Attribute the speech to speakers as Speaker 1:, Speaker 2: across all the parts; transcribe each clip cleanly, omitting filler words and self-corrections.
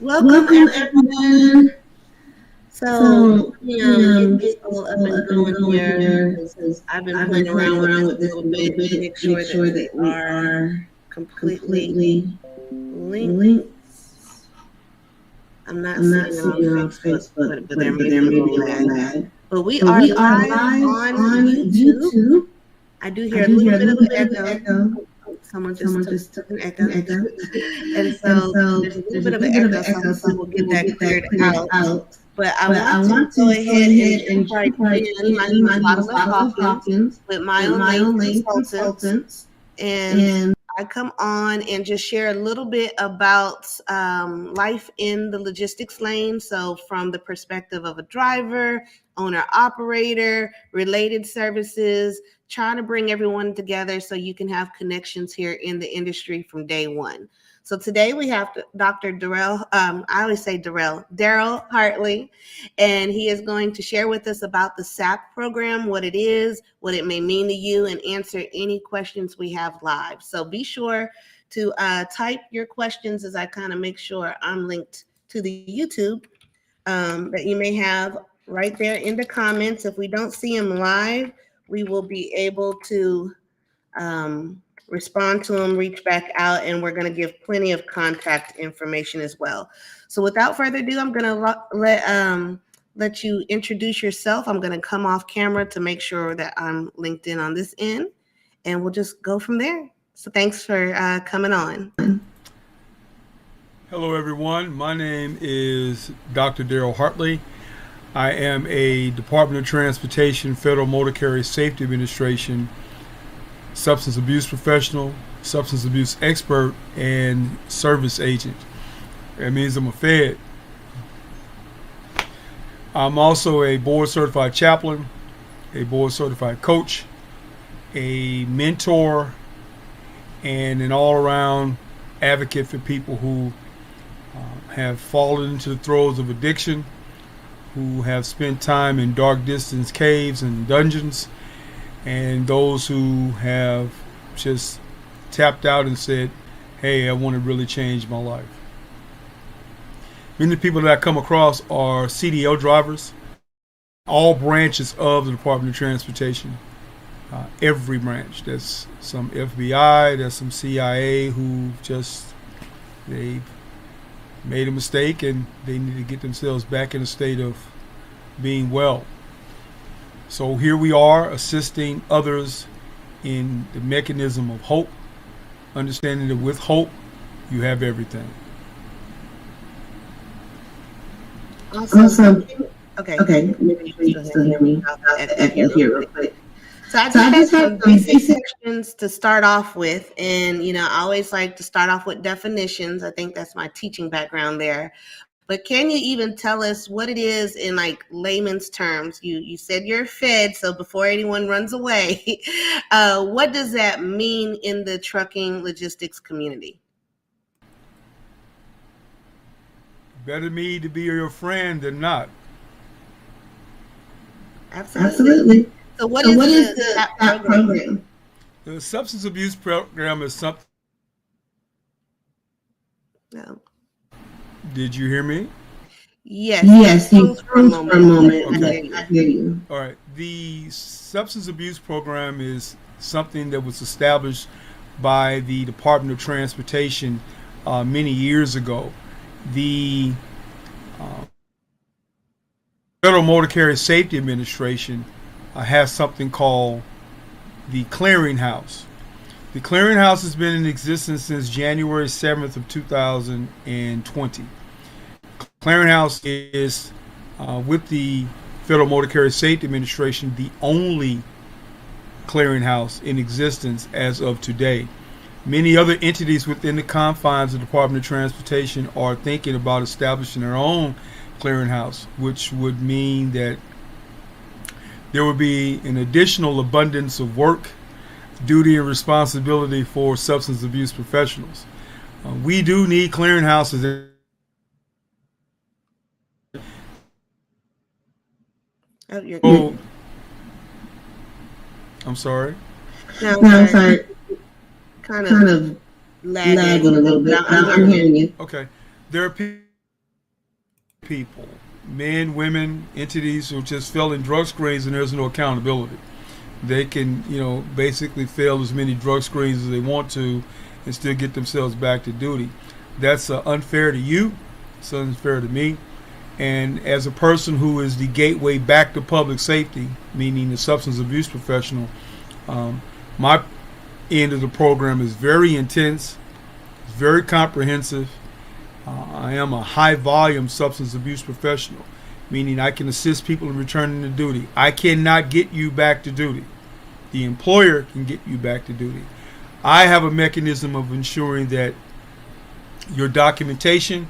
Speaker 1: Welcome, everyone. Getting this all up and going here because I've been playing around with this a little bit to make sure that we are completely linked. I'm not seeing it on Facebook, but there may be a little lag. But we are live on YouTube. I do hear a little bit of an echo. Someone just took an echo. And so there's a little bit of an echo, so hopefully we'll get that cleared out. But I want to go ahead and jump right in. My name is Lila Hawkins with My Own Lane Consultants. And I come on and just share a little bit about life in the logistics lane. So from the perspective of a driver, owner, operator, related services, trying to bring everyone together so you can have connections here in the industry from day one. So today we have Dr. Darrell, I always say Darrell Hartley, and he is going to share with us about the SAP program, what it is, what it may mean to you, and answer any questions we have live. So be sure to type your questions as I kind of make sure I'm linked to the YouTube that you may have right there in the comments. If we don't see them live, we will be able to respond to them, reach back out, and we're going to give plenty of contact information as well. So without further ado, I'm going to let you introduce yourself. I'm going to come off camera to make sure that I'm linked in on this end, and we'll just go from there. So thanks for coming on.
Speaker 2: Hello, everyone. My name is Dr. Darrell Hartley. I am a Department of Transportation Federal Motor Carrier Safety Administration substance abuse professional, substance abuse expert, and service agent. That means I'm a Fed. I'm also a board certified chaplain, a board certified coach, a mentor, and an all-around advocate for people who have fallen into the throes of addiction, who have spent time in dark distance caves and dungeons, and those who have just tapped out and said, hey, I want to really change my life. Many people that I come across are CDL drivers, all branches of the Department of Transportation, every branch. There's some FBI, there's some CIA who they've made a mistake and they need to get themselves back in a state of being well. So here we are assisting others in the mechanism of hope, understanding that with hope, you have everything.
Speaker 1: Awesome. Okay. Maybe you can still hear me. I can hear real quick. So I just have some basic questions to start off with. And, I always like to start off with definitions. I think that's my teaching background there. But can you even tell us what it is in like layman's terms? You said you're a Fed, so before anyone runs away, what does that mean in the trucking logistics community?
Speaker 2: Better me to be your friend than not.
Speaker 1: Absolutely. So what is the program?
Speaker 2: The substance abuse program is something.
Speaker 1: No.
Speaker 2: Did you hear me?
Speaker 1: Yes, you froze for a moment.
Speaker 2: Okay.
Speaker 1: I hear you.
Speaker 2: All right. The substance abuse program is something that was established by the Department of Transportation many years ago. The Federal Motor Carrier Safety Administration has something called the Clearinghouse. The Clearinghouse has been in existence since January 7th of 2020. Clearinghouse is, with the Federal Motor Carrier Safety Administration, the only clearinghouse in existence as of today. Many other entities within the confines of the Department of Transportation are thinking about establishing their own clearinghouse, which would mean that there would be an additional abundance of work, duty, and responsibility for substance abuse professionals. We do need clearinghouses. I'm sorry.
Speaker 1: No, I'm sorry. Kind of lagging a little bit. I'm hearing you.
Speaker 2: Okay. there are people, men, women, entities who just fail in drug screens and there's no accountability. They can, basically fail as many drug screens as they want to and still get themselves back to duty. That's unfair to you. It's unfair to me. And as a person who is the gateway back to public safety, meaning the substance abuse professional, my end of the program is very intense, it's very comprehensive. I am a high volume substance abuse professional, meaning I can assist people in returning to duty. I cannot get you back to duty. The employer can get you back to duty. I have a mechanism of ensuring that your documentation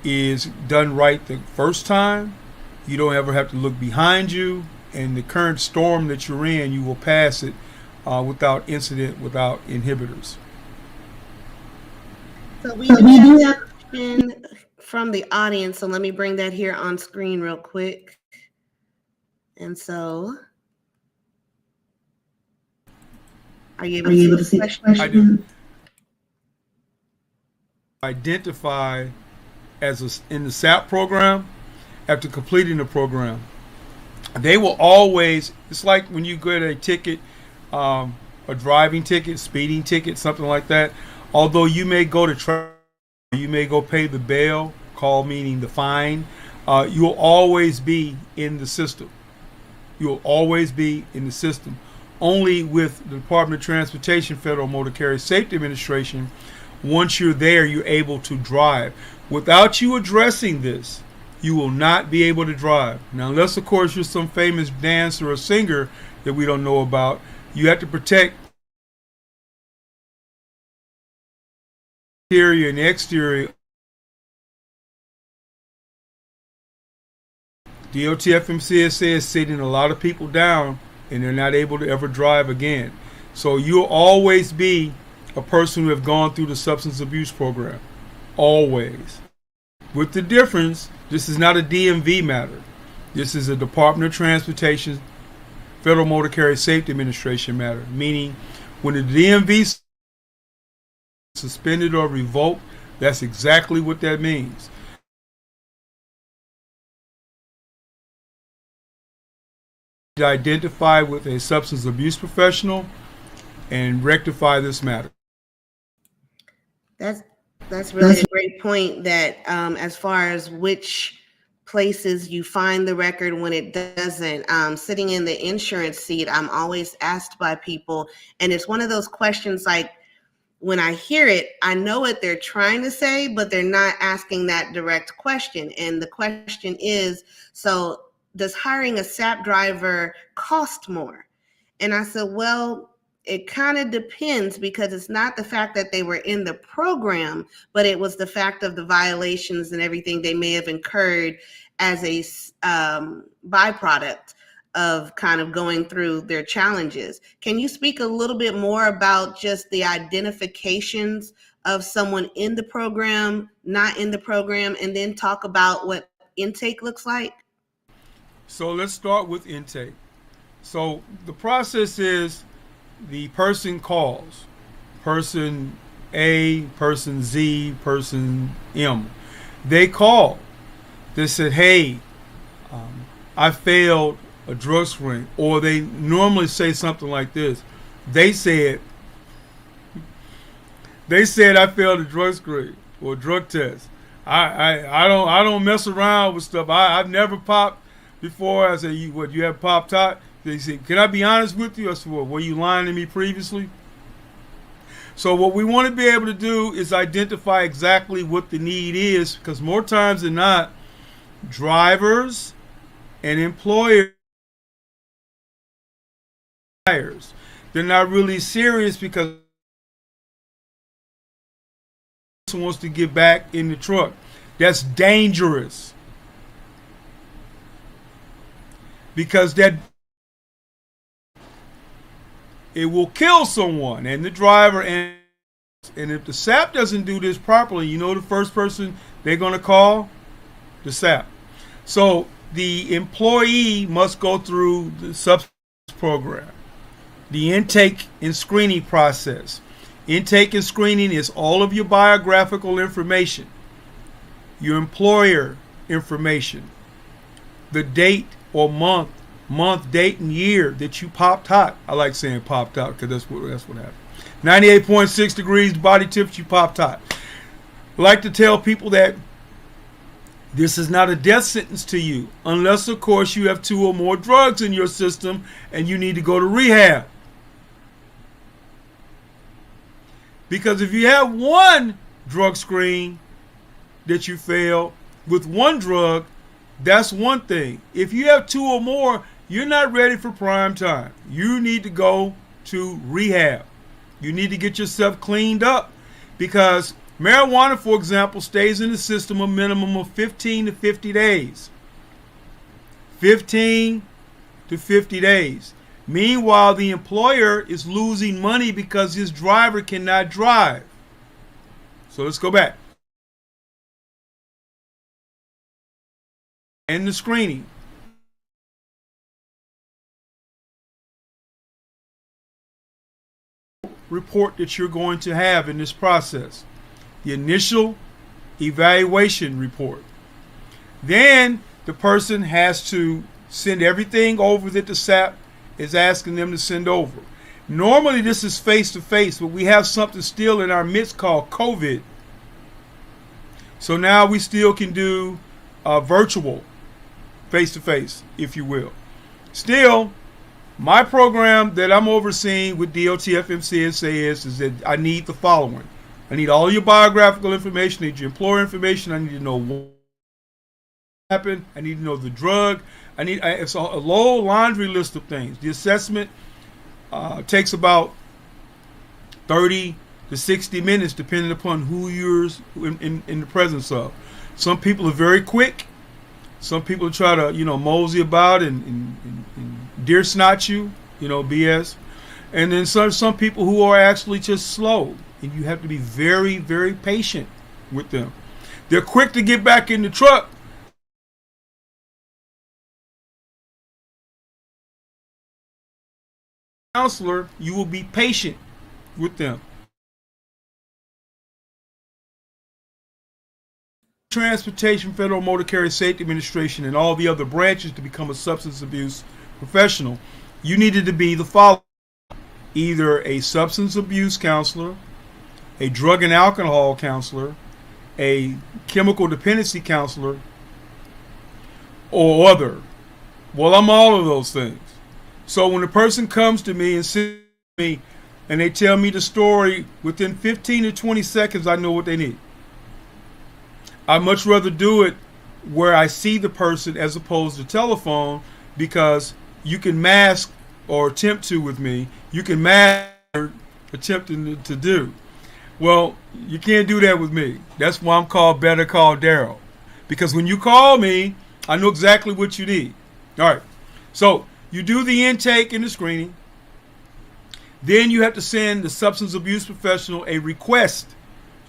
Speaker 2: is done right the first time. You don't ever have to look behind you, and the current storm that you're in, you will pass it without incident, without inhibitors.
Speaker 1: So we do have a question from the audience, so let me bring that here on screen real quick. And so, are you able to see the question?
Speaker 2: I do. Identify in the SAP program, after completing the program, they will always, it's like when you get a ticket, a driving ticket, speeding ticket, something like that. Although you may go to you may go pay the bail, call meaning the fine, you'll always be in the system. You'll always be in the system. Only with the Department of Transportation, Federal Motor Carrier Safety Administration, once you're there, you're able to drive. Without you addressing this, you will not be able to drive. Now, unless, of course, you're some famous dancer or singer that we don't know about, you have to protect the interior and the exterior. DOT FMCSA is sitting a lot of people down, and they're not able to ever drive again. So you'll always be a person who have gone through the substance abuse program. Always. With the difference, this is not a DMV matter. This is a Department of Transportation, Federal Motor Carrier Safety Administration matter. Meaning, when the DMV suspended or revoked, that's exactly what that means. Identify with a substance abuse professional and rectify this matter.
Speaker 1: That's really a great point, that as far as which places you find the record when it doesn't, sitting in the insurance seat, I'm always asked by people, and it's one of those questions, like when I hear it, I know what they're trying to say, but they're not asking that direct question. And the question is, so does hiring a SAP driver cost more? And I said, well, it kind of depends, because it's not the fact that they were in the program, but it was the fact of the violations and everything they may have incurred as a byproduct of kind of going through their challenges. Can you speak a little bit more about just the identifications of someone in the program, not in the program, and then talk about what intake looks like?
Speaker 2: So let's start with intake. So the process is, the person calls, person A, person Z, person M. They call. They said, hey, I failed a drug screen. Or they normally say something like this. They said I failed a drug screen or a drug test. I don't mess around with stuff. I've never popped before. I said, you have popped out? They said, can I be honest with you? I said, well, were you lying to me previously? So what we want to be able to do is identify exactly what the need is, because more times than not, drivers and employers, they're not really serious because someone wants to get back in the truck. That's dangerous, because it will kill someone, and the driver, and if the SAP doesn't do this properly, you know the first person they're going to call? The SAP. So the employee must go through the substance program, the intake and screening process. Intake and screening is all of your biographical information. your employer information, the date or month, date, and year that you popped hot. I like saying popped out because that's what happened. 98.6 degrees body temperature, you popped hot. I like to tell people that this is not a death sentence to you, unless, of course, you have 2 or more drugs in your system and you need to go to rehab. Because if you have one drug screen that you fail with one drug, that's one thing. If you have 2 or more, you're not ready for prime time. You need to go to rehab. You need to get yourself cleaned up, because marijuana, for example, stays in the system a minimum of 15 to 50 days. 15 to 50 days. Meanwhile, the employer is losing money because his driver cannot drive. So let's go back. And the screening. Report that you're going to have in this process. The initial evaluation report. Then the person has to send everything over that the SAP is asking them to send over. Normally this is face-to-face, but we have something still in our midst called COVID. So now we still can do virtual face-to-face, if you will. Still, my program that I'm overseeing with DOT FMCSA is that I need the following. I need all your biographical information. I need your employer information. I need to know what happened. I need to know the drug. It's a low laundry list of things. The assessment takes about 30 to 60 minutes, depending upon who you're in the presence of. Some people are very quick. Some people try to, mosey about and deer snot you, BS. And then some people who are actually just slow, and you have to be very, very patient with them. They're quick to get back in the truck. Counselor, you will be patient with them. Transportation, Federal Motor Carrier Safety Administration, and all the other branches to become a substance abuse professional, you needed to be the following: either a substance abuse counselor, a drug and alcohol counselor, a chemical dependency counselor, or other. Well, I'm all of those things. So when a person comes to me and sits with me and they tell me the story, within 15 to 20 seconds, I know what they need. I much rather do it where I see the person as opposed to telephone, because you can mask, or attempt to with me, you can mask attempting to do. Well, you can't do that with me. That's why I'm called Better Call Darrell. Because when you call me, I know exactly what you need. All right. So you do the intake and the screening. Then you have to send the substance abuse professional a request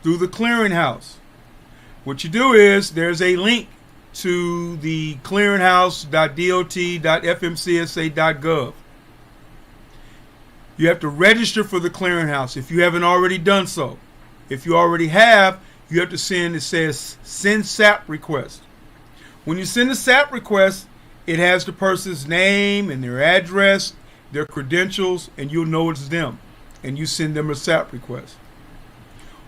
Speaker 2: through the clearinghouse. What you do is there's a link to the clearinghouse.dot.fmcsa.gov. You have to register for the clearinghouse if you haven't already done so. If you already have, you have to send, it says send SAP request. When you send the SAP request, it has the person's name and their address, their credentials, and you'll know it's them. And you send them a SAP request.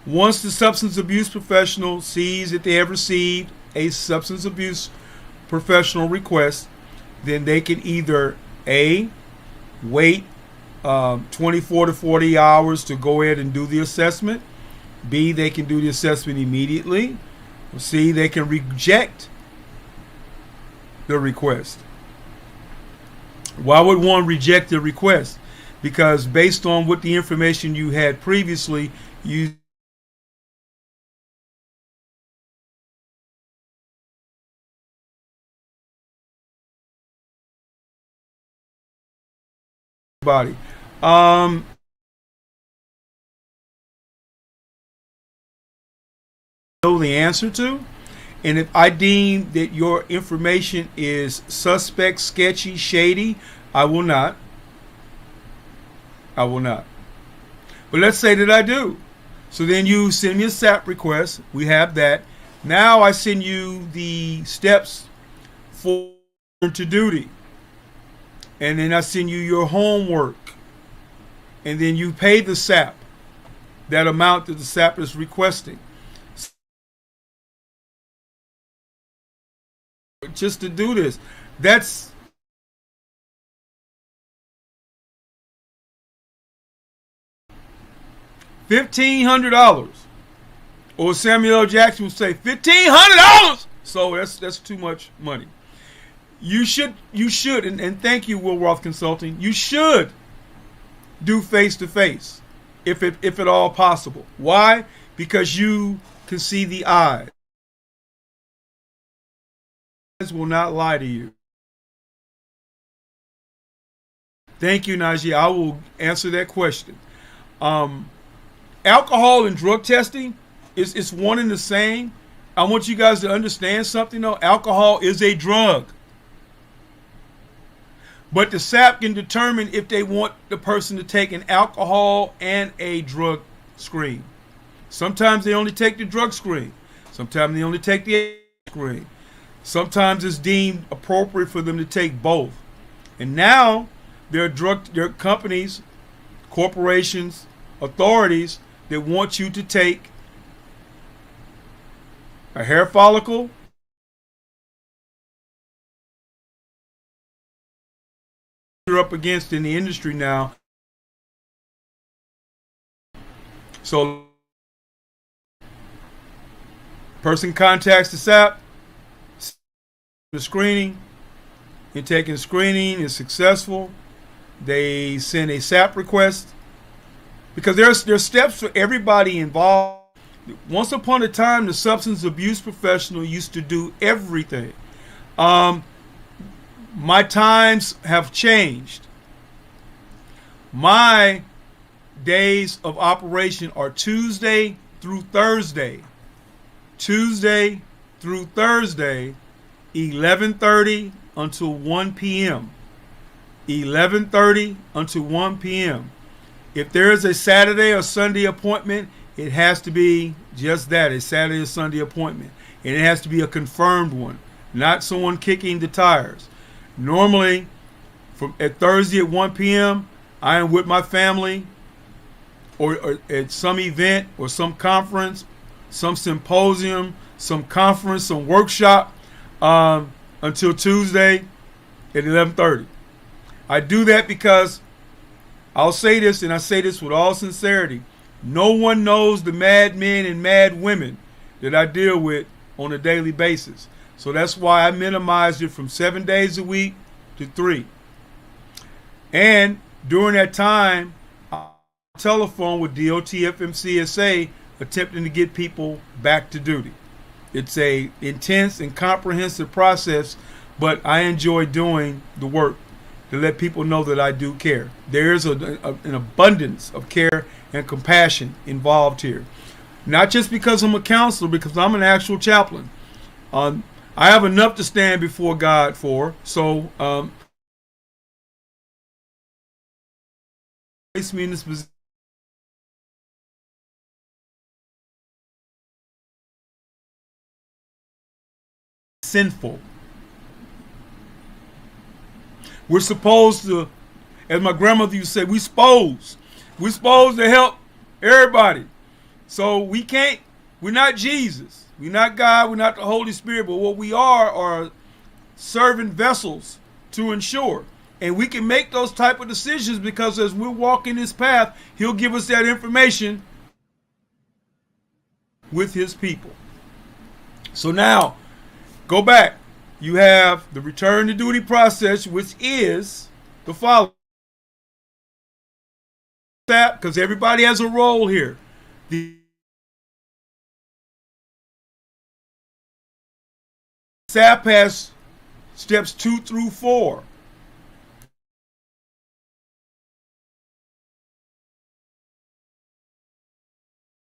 Speaker 2: Once the substance abuse professional sees that they have received a substance abuse professional request, then they can either A, wait 24 to 40 hours to go ahead and do the assessment. B, they can do the assessment immediately. C, they can reject the request. Why would one reject the request? Because based on what the information you had previously, you body. Know the answer to, and if I deem that your information is suspect, sketchy, shady, I will not. But let's say that I do. So then you send me a SAP request. We have that. Now I send you the steps for to duty. And then I send you your homework. And then you pay the SAP that amount that the SAP is requesting. Just to do this. That's $1,500. Or Samuel L. Jackson would say $1,500. So that's too much money. You should, and thank you, Will Roth Consulting. You should do face to face, if at all possible. Why? Because you can see the eyes. Eyes will not lie to you. Thank you, Najee. I will answer that question. Alcohol and drug testing is one and the same. I want you guys to understand something though. Alcohol is a drug. But the SAP can determine if they want the person to take an alcohol and a drug screen. Sometimes they only take the drug screen. Sometimes they only take the screen. Sometimes it's deemed appropriate for them to take both. And now there are companies, corporations, authorities that want you to take a hair follicle, you're up against in the industry now. So person contacts the SAP, the screening, and taking screening is successful. They send a SAP request because there's steps for everybody involved. Once upon a time, the substance abuse professional used to do everything. My times have changed. My days of operation are Tuesday through Thursday. Tuesday through Thursday, 11:30 until 1 p.m. 11:30 until 1 p.m. If there is a Saturday or Sunday appointment, it has to be just that, a Saturday or Sunday appointment. And it has to be a confirmed one, not someone kicking the tires. Normally, at Thursday at 1 p.m., I am with my family or at some event or some conference, some symposium, some conference, some workshop until Tuesday at 11:30. I do that because I'll say this, and I say this with all sincerity. No one knows the mad men and mad women that I deal with on a daily basis. So that's why I minimized it from 7 days a week to 3. And during that time, I'm on the telephone with DOT FMCSA attempting to get people back to duty. It's a intense and comprehensive process, but I enjoy doing the work to let people know that I do care. There's an abundance of care and compassion involved here. Not just because I'm a counselor, because I'm an actual chaplain. I have enough to stand before God for. So, place me in this position. Sinful. We're supposed to, as my grandmother used to say, we're supposed to help everybody. So we're not Jesus. We're not God. We're not the Holy Spirit. But what we are servant vessels to ensure. And we can make those type of decisions because as we're walking this path, he'll give us that information with his people. So now, go back. You have the return to duty process, which is the following. Because everybody has a role here. The SAP has steps 2 through 4.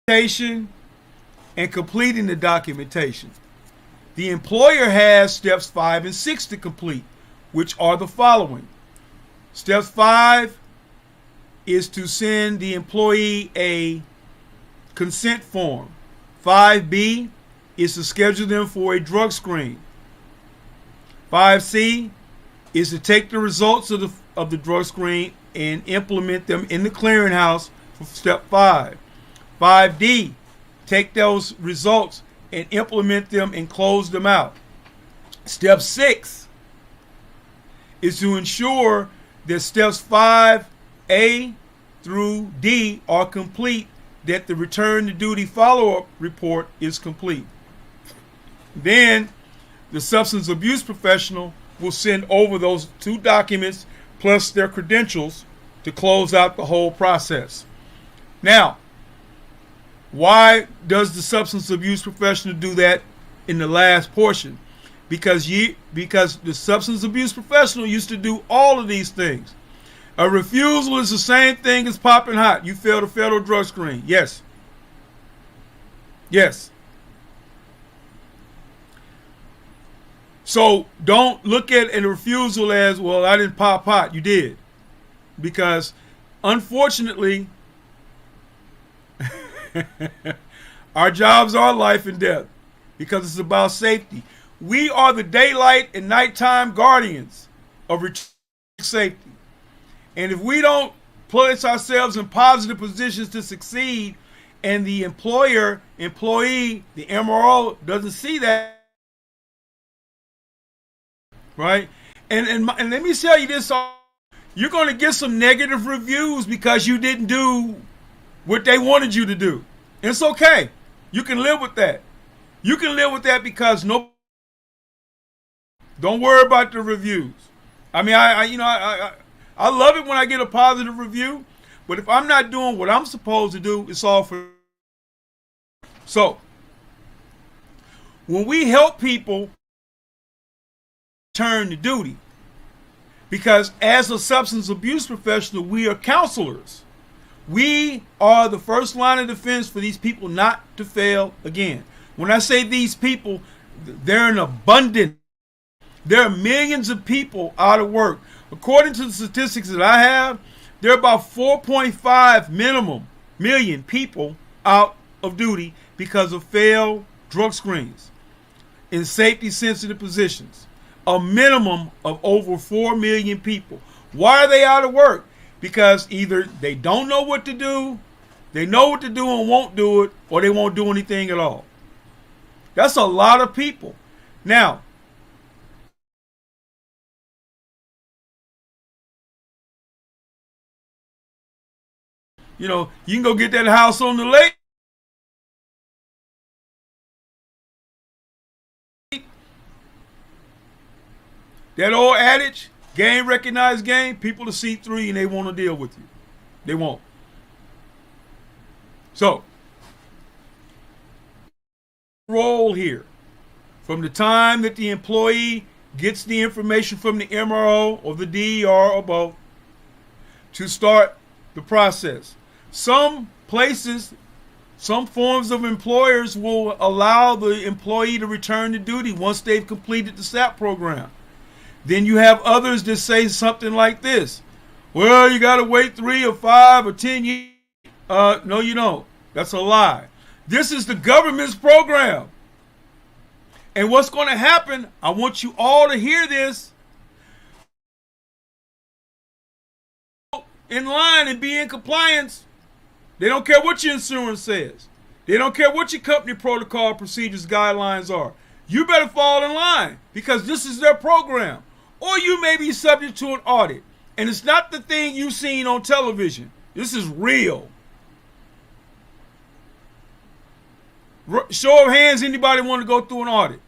Speaker 2: And completing the documentation. The employer has steps 5 and 6 to complete, which are the following. Steps 5 is to send the employee a consent form. 5B is to schedule them for a drug screen. 5C is to take the results of the drug screen and implement them in the clearinghouse for step 5. 5D, take those results and implement them and close them out. Step 6 is to ensure that steps 5A through D are complete, that the return to duty follow-up report is complete. Then the substance abuse professional will send over those 2 documents plus their credentials to close out the whole process. Now, why does the substance abuse professional do that in the last portion? Because the substance abuse professional used to do all of these things. A refusal is the same thing as popping hot. You failed a federal drug screen. Yes. Yes. So don't look at a refusal as, well, I didn't pop hot. You did. Because unfortunately, our jobs are life and death because it's about safety. We are the daylight and nighttime guardians of safety. And if we don't place ourselves in positive positions to succeed, and the employer, employee, the MRO doesn't see that, right? And let me tell you this, you're going to get some negative reviews because you didn't do what they wanted you to do. It's okay. You can live with that. You can live with that because don't worry about the reviews. I mean, I love it when I get a positive review, but if I'm not doing what I'm supposed to do, it's all for. So, when we help people turn to duty, because as a substance abuse professional, we are counselors. We are the first line of defense for these people not to fail again. When I say these people, they're in abundance. There are millions of people out of work. According to the statistics that I have, there are about 4.5 million people out of duty because of failed drug screens in safety sensitive positions. A minimum of over 4 million people. Why are they out of work? Because either they don't know what to do, they know what to do and won't do it, or they won't do anything at all. That's a lot of people. Now, you can go get that house on the lake. That old adage, game recognized game, people to see through you and they want to deal with you. They won't. So, role here, from the time that the employee gets the information from the MRO or the DER or both to start the process. Some places, some forms of employers will allow the employee to return to duty once they've completed the SAP program. Then you have others that say something like this. Well, you got to wait 3 or 5 or 10 years. No, you don't. That's a lie. This is the government's program. And what's going to happen, I want you all to hear this. In line and be in compliance. They don't care what your insurance says. They don't care what your company protocol, procedures, guidelines are. You better fall in line because this is their program. Or you may be subject to an audit. And it's not the thing you've seen on television. This is real. Show of hands, anybody want to go through an audit?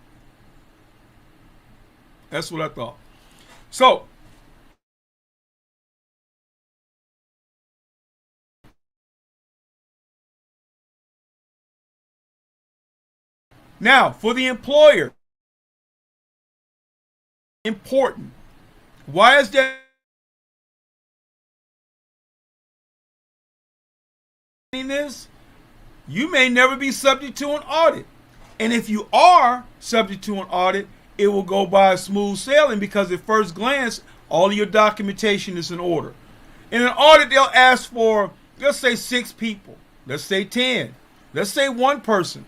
Speaker 2: That's what I thought. So, now, for the employer, important. Why is that this? You may never be subject to an audit. And if you are subject to an audit, it will go by smooth sailing because at first glance, all of your documentation is in order. In an audit, they'll ask for, let's say 6 people. Let's say 10. Let's say 1 person.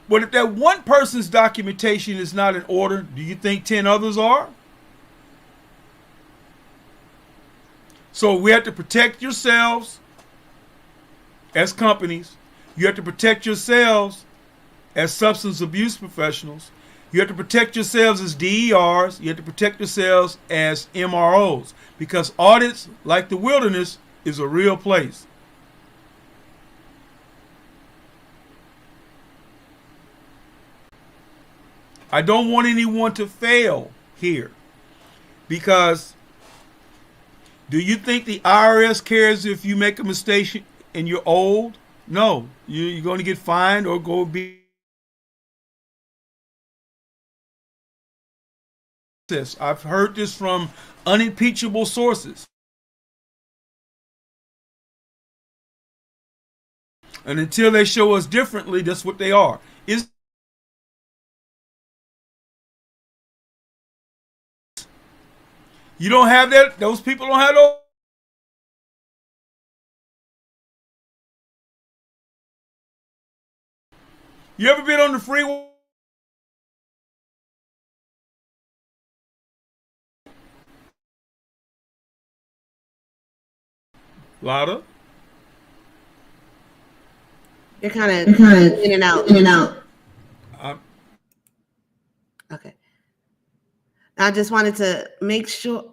Speaker 2: But if that one person's documentation is not in order, do you think 10 others are? So we have to protect yourselves as companies. You have to protect yourselves as substance abuse professionals. You have to protect yourselves as DERs. You have to protect yourselves as MROs, because audits, like the wilderness, is a real place. I don't want anyone to fail here, because do you think the IRS cares if you make a mistake and you're old? No, you're going to get fined or go be. I've heard this from unimpeachable sources. And until they show us differently, that's what they are. You don't have that? Those people don't have those? You ever been on the freeway? Louder.
Speaker 1: You're kind of in and out. Okay. I just wanted to make sure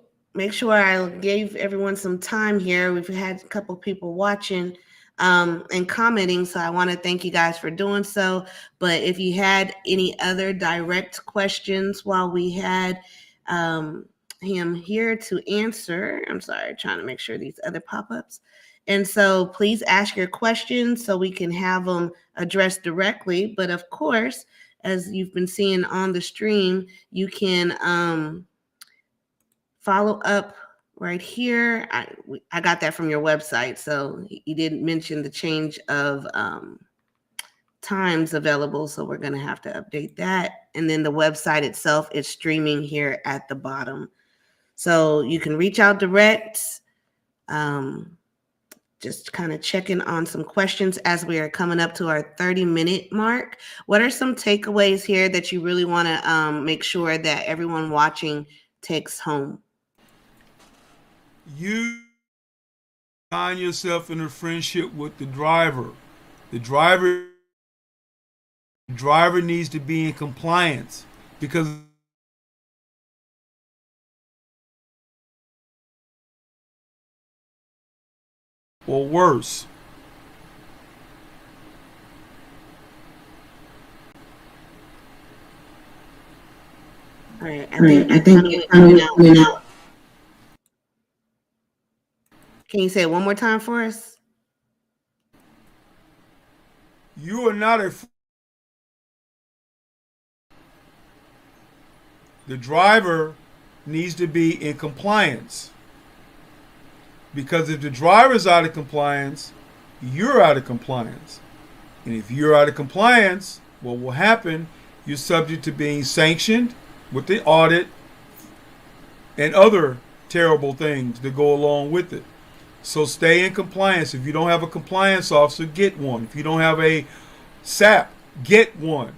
Speaker 1: I gave everyone some time here. We've had a couple people watching and commenting, so I want to thank you guys for doing so. But if you had any other direct questions while we had him here to answer, I'm sorry, trying to make sure these other pop-ups. And so please ask your questions so we can have them addressed directly. But of course, as you've been seeing on the stream, you can follow up right here. I got that from your website. So you didn't mention the change of times available. So we're going to have to update that. And then the website itself is streaming here at the bottom. So you can reach out direct. Just kind of checking on some questions as we are coming up to our 30-minute mark. What are some takeaways here that you really want to make sure that everyone watching takes home?
Speaker 2: You find yourself in a friendship with the driver. The driver needs to be in compliance, because or worse.
Speaker 1: All right, I think you're coming out. Can you say it one more time for us?
Speaker 2: You are not the driver needs to be in compliance. Because if the driver's out of compliance, you're out of compliance. And if you're out of compliance, what will happen? You're subject to being sanctioned with the audit and other terrible things that go along with it. So stay in compliance. If you don't have a compliance officer, get one. If you don't have a SAP, get one.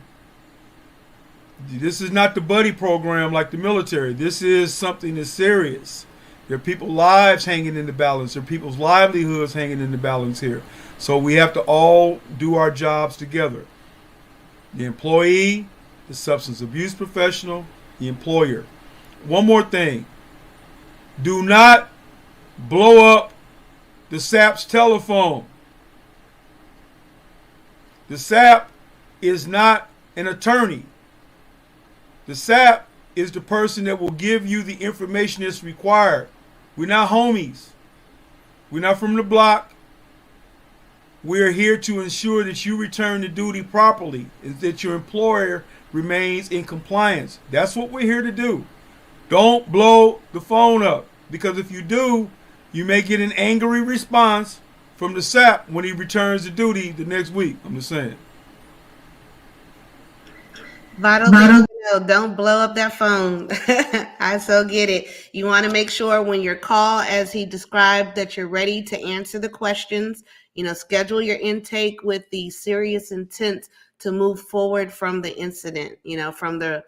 Speaker 2: This is not the buddy program like the military. This is something that's serious. There are people's lives hanging in the balance. There are people's livelihoods hanging in the balance here. So we have to all do our jobs together. The employee, the substance abuse professional, the employer. One more thing. Do not blow up the SAP's telephone. The SAP is not an attorney. The SAP is the person that will give you the information that's required. We're not homies. We're not from the block. We're here to ensure that you return to duty properly, and that your employer remains in compliance. That's what we're here to do. Don't blow the phone up, because if you do, you may get an angry response from the SAP when he returns to duty the next week. I'm just saying.
Speaker 1: Vital, don't blow up that phone. I so get it. You want to make sure when your call, as he described, that you're ready to answer the questions. Schedule your intake with the serious intent to move forward from the incident, from the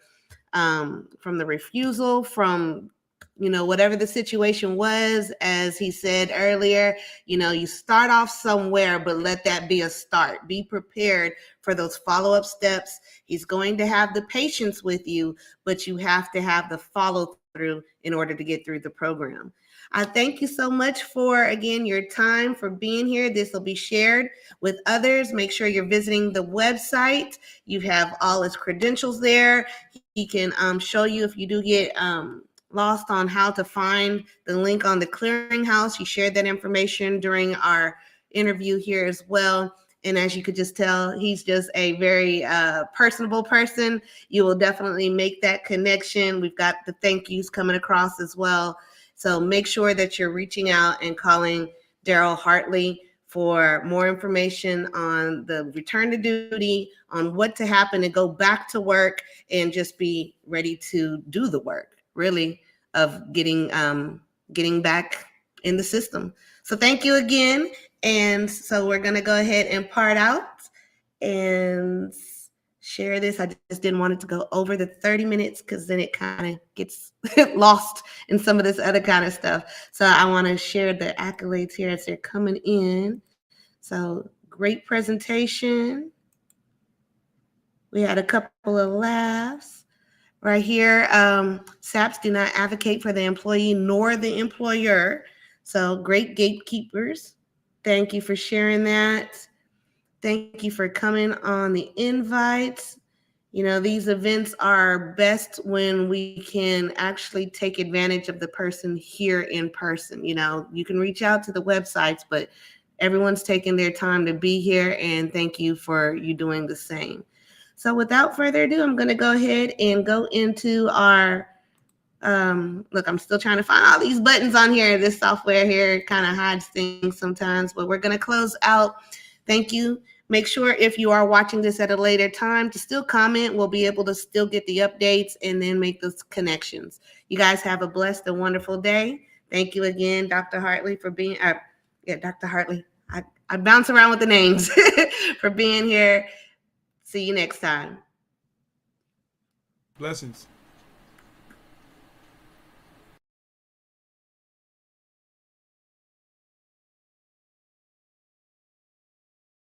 Speaker 1: refusal, from whatever the situation was. As he said earlier, you start off somewhere, but let that be a start. Be prepared for those follow-up steps. He's going to have the patience with you, but you have to have the follow through in order to get through the program. I thank you so much for, again, your time, for being here. This will be shared with others. Make sure you're visiting the website. You have all his credentials there. He can show you if you do get lost on how to find the link on the clearinghouse. He shared that information during our interview here as well. And as you could just tell, he's just a very personable person. You will definitely make that connection. We've got the thank yous coming across as well. So make sure that you're reaching out and calling Darrell Hartley for more information on the return to duty, on what to happen and go back to work, and just be ready to do the work, really, of getting back in the system. So thank you again. And so we're going to go ahead and part out and share this. I just didn't want it to go over the 30 minutes because then it kind of gets lost in some of this other kind of stuff. So I want to share the accolades here as they're coming in. So great presentation. We had a couple of laughs right here. SAPs do not advocate for the employee nor the employer. So great gatekeepers. Thank you for sharing that. Thank you for coming on the invites. These events are best when we can actually take advantage of the person here in person. You can reach out to the websites, but everyone's taking their time to be here, and thank you for you doing the same. So without further ado, I'm going to go ahead and go into our look, I'm still trying to find all these buttons on here. This software here kind of hides things sometimes, but we're going to close out. Thank you. Make sure if you are watching this at a later time to still comment. We'll be able to still get the updates and then make those connections. You guys have a blessed and wonderful day. Thank you again, Dr. Hartley, for being, Dr. Hartley. I bounce around with the names for being here. See you next time.
Speaker 2: Blessings.